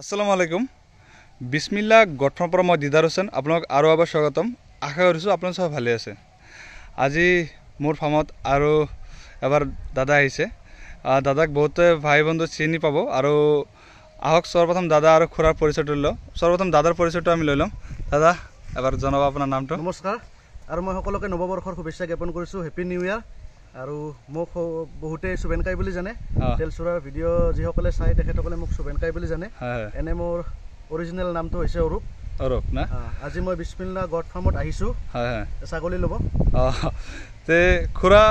আসসালামু আলাইকুম বিসমিল্লাহ গঠনৰ পৰা মই দিদাৰ হোসেন আপোনাক আৰু এবাৰ স্বাগতম আশা কৰিছোঁ আপোনালোক সব ভালে আছে আজি মোৰ ফাৰ্মত আৰু এবাৰ দাদা আহিছে দাদাক বহুতে ভাই বন্ধু চিনি পাব আৰু আহক সৰ্বপ্ৰথম দাদা আৰু খুৰাৰ পৰিচয়টো লওঁ সৰ্বপ্ৰথম দাদাৰ পৰিচয়টো আমি লৈ লম দাদা এবাৰ জনাব আপোনাৰ নামটো নমস্কাৰ আৰু মই সকলোকে নৱবৰ্ষৰ শুভেচ্ছা জ্ঞাপন কৰিছোঁ হেপী নিউ ইয়াৰ আৰু মোক বহুতে সুবেনকাই বুলি জানে তেলচুৰাৰ ভিডিঅ' যিসকলে চাই তেখেতসকলে মোক সুবেনকাই বুলি জানে এনে মোৰ অৰিজিনেল নামটো হৈছে অৰূপ অৰূপ না আজি মই বিসমিল্লাহ গড ফাৰ্মত আহিছোঁ ছাগলী ল'ব তে খুৰা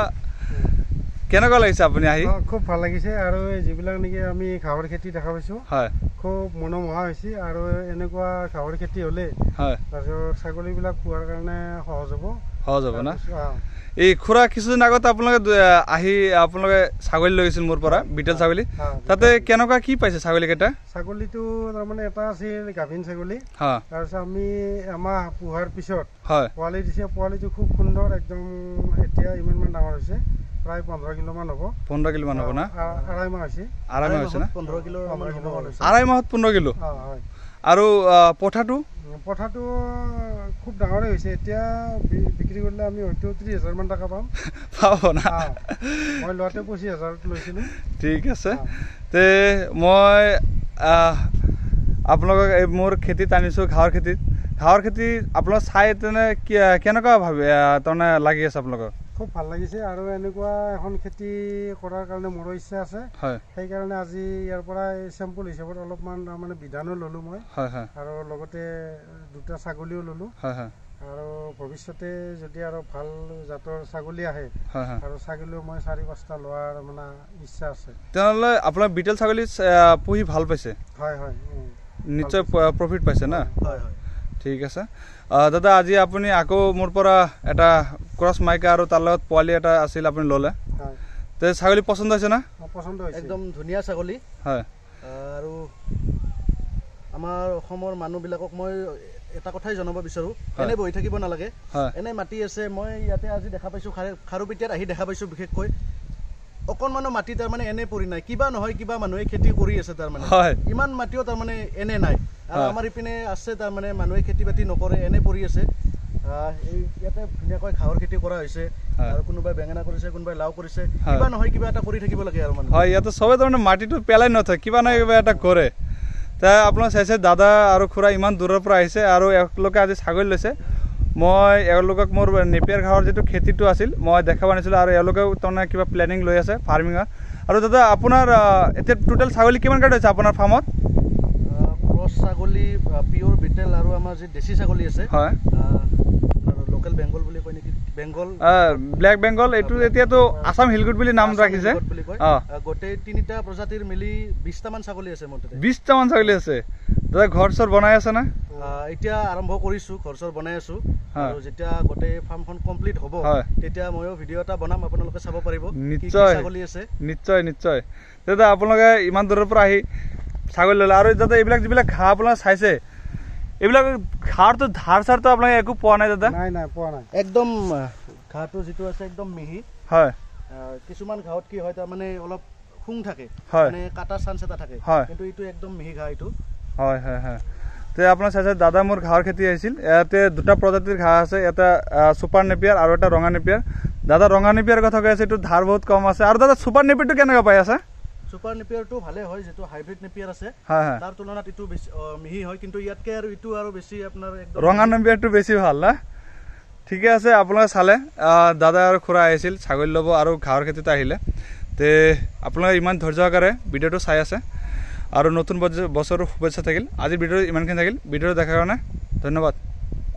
কেনেকুৱা লাগিছে আপুনি আহি খুব ভাল লাগিছে আৰু যিবিলাক নেকি আমি ঘাঁহৰ খেতি দেখা পাইছোঁ খুব মনোমোহা হৈছে আৰু এনেকুৱা ঘাঁহৰ খেতি হ'লে তাৰপিছত ছাগলীবিলাক পোহাৰ কাৰণে সহজ হ'ব না এই খুৰা কিছুদিন আগতে আপোনালোকে আহি আপোনালোকে ছাগলী লৈ গৈছিল মোৰ পৰা বিটেল ছাগলী তাতে কেনেকুৱা কি পাইছে ছাগলীকেইটা ছাগলীটো তাৰমানে এটা আছিল গাভিন ছাগলী তাৰপিছত আমি এমাহ পোহাৰ পিছত পোৱালি দিছে পোৱালিটো খুব সুন্দৰ একদম এতিয়া ইমানমান ডাঙৰ হৈছে প্ৰায় 15 কিলোমান হ'ব 15 কিলোমান হ'ব না আঢ়াই মাহ হৈছে না 15 কিলো আঢ়াই মাহত 15 কিলো হয় আৰু পঠাটো খুব ডাঙৰে হৈছে এতিয়া বিক্ৰী কৰিলে আমি হয়তো 30,000 মান টকা পাব না মই লোৱাতে 25,000 লৈছিলোঁ ঠিক আছে তে মই আপোনালোকক মোৰ খেতিত আনিছোঁ ঘাঁহৰ খেতি আপোনালোক চাই তেনে কেনেকুৱা ভাবে তাৰমানে লাগি আছে আপোনালোকৰ খুব ভাল লাগিছে আৰু এনেকুৱা এখন খেতি কৰাৰ কাৰণে মোৰো ইচ্ছা আছে সেইকাৰণে আজি ইয়াৰ পৰা চেম্পল হিচাপত অলপমান তাৰমানে বিধানো ল'লোঁ মই আৰু লগতে দুটা ছাগলীও ল'লোঁ আৰু ভৱিষ্যতে যদি আৰু ভাল জাতৰ ছাগলী আহে আৰু ছাগলীও মই 4-5টা লোৱাৰ মানে ইচ্ছা আছে তেনেহ'লে আপোনাৰ বিটেল ছাগলী পুহি ভাল পাইছে হয় নিশ্চয় প্ৰফিট পাইছে না ঠিক আছে দাদা আজি আপুনি আকৌ মোৰ পৰা এটা ক্ৰছ মাইকা আৰু তাৰ লগত পোৱালি এটা আছিল আপুনি ল'লে তে ছাগলী পচন্দ হৈছে না পচন্দ হৈছে একদম ধুনীয়া ছাগলী হয় আৰু আমাৰ অসমৰ মানুহবিলাকক মই এটা কথাই জনাব বিচাৰোঁ এনে বহি থাকিব নালাগে এনে মাটি আছে মই ইয়াতে আজি দেখা পাইছোঁ খাৰুপেটীয়াত আহি দেখা পাইছোঁ বিশেষকৈ অকণমানো মাটি তাৰমানে এনে পৰি নাই কিবা নহয় কিবা মানুহে খেতি কৰি আছে তাৰমানে ইমান মাটিও তাৰমানে এনে নাই আৰু আমাৰ ইপিনে আছে তাৰমানে মানুহে খেতি বাতি নকৰে এনে পৰি আছে ইয়াতে ধুনীয়াকৈ ঘাঁহৰ খেতি কৰা হৈছে আৰু কোনোবাই বেঙেনা কৰিছে কোনোবাই লাও কৰিছে কিবা নহয় কিবা এটা কৰি থাকিব লাগে আৰু মানে হয় ইয়াতে চবে তাৰমানে মাটিটো পেলাই নথয় কিবা নহয় কিবা এটা কৰে তা আপোনালোক চাইছে দাদা আৰু খুৰা ইমান দূৰৰ পৰা আহিছে আৰু এওঁলোকে আজি ছাগলী লৈছে মই এওঁলোকক মোৰ নেপিয়াৰ ঘাঁহৰ যিটো খেতিটো আছিল মই দেখাব আনিছিলোঁ আৰু এওঁলোকেও তাৰমানে কিবা প্লেনিং লৈ আছে ফাৰ্মিঙৰ আৰু দাদা আপোনাৰ এতিয়া টোটেল ছাগলী কিমান কাৰ্ড হৈছে আপোনাৰ ফাৰ্মত ক্ৰছ ছাগলী পিয়'ৰ বিটেল আৰু আমাৰ যি দেশী ছাগলী আছে হয় লোকেল বেংগল বুলি কয় নেকি বেংগল ব্লেক বেংগল এইটো এতিয়াতো আসাম হিলগুড বুলি নাম ৰাখিছে গোটেই 3টা প্ৰজাতিৰ মিলি 20টামান ছাগলী আছে মোৰ তাতে 20টামান ছাগলী আছে দাদা ঘৰ চৰ বনাই আছে না এতিয়া আৰম্ভ কৰিছোঁ ঘৰ চৰ বনাই আছোঁ আৰু যেতিয়া গোটেই ফাৰ্মখন কমপ্লিট হ'ব তেতিয়া ময়ো ভিডিঅ' এটা বনাম আপোনালোকে চাব পাৰিব নিশ্চয় ছাগলী আছে নিশ্চয় দাদা আপোনালোকে ইমান দূৰৰ পৰা আহি ছাগলী ল'লে আৰু দাদা এইবিলাক যিবিলাক ঘাঁহ আপোনালোকে চাইছে এইবিলাক ঘাঁহটো ধাৰ চাৰটো আপোনালোকে একো পোৱা নাই দাদা নাই পোৱা নাই একদম ঘাঁহটো যিটো আছে একদম মিহি হয় কিছুমান ঘাঁহত কি হয় তাৰমানে অলপ শুং থাকে মানে কাটাৰ চান্স এটা থাকে কিন্তু এইটো একদম মিহি ঘাঁহ এইটো হয় তে আপোনাৰ চাইছে দাদা মোৰ ঘাঁহৰ খেতি আহিছিল ইয়াতে 2টা প্ৰজাতিৰ ঘাঁহ আছে এটা ছুপাৰ নেপিয়াৰ আৰু এটা ৰঙা নেপিয়াৰ দাদা ৰঙা নেপিয়াৰ কথা কৈ আছে এইটো ধাৰ বহুত কম আছে আৰু দাদা ছুপাৰ নেপিয়াৰটো কেনেকুৱা পাই আছে ছুপাৰ নেপিয়াৰটো ভালে হয় যেটো হাইব্ৰিড নেপিয়াৰ আছে তাৰ তুলনাত ইটো বেছি মিহি হয় কিন্তু ইয়াতকে আৰু ইটো আৰু বেছি আপোনাৰ একদম ৰঙা নেপিয়াৰটো বেছি ভাল না ঠিকে আছে আপোনালোকে চালে দাদা আৰু খুৰা আহিছিল ছাগলী ল'ব আৰু ঘাঁহৰ খেতিত আহিলে তে আপোনালোকে ইমান ধৈৰ্য সহকাৰে ভিডিঅ'টো চাই আছে আৰু নতুন বছৰৰ শুভেচ্ছা থাকিল আজি ভিডিঅ'টো ইমানখিনি থাকিল ভিডিঅ'টো দেখাৰ কাৰণে ধন্যবাদ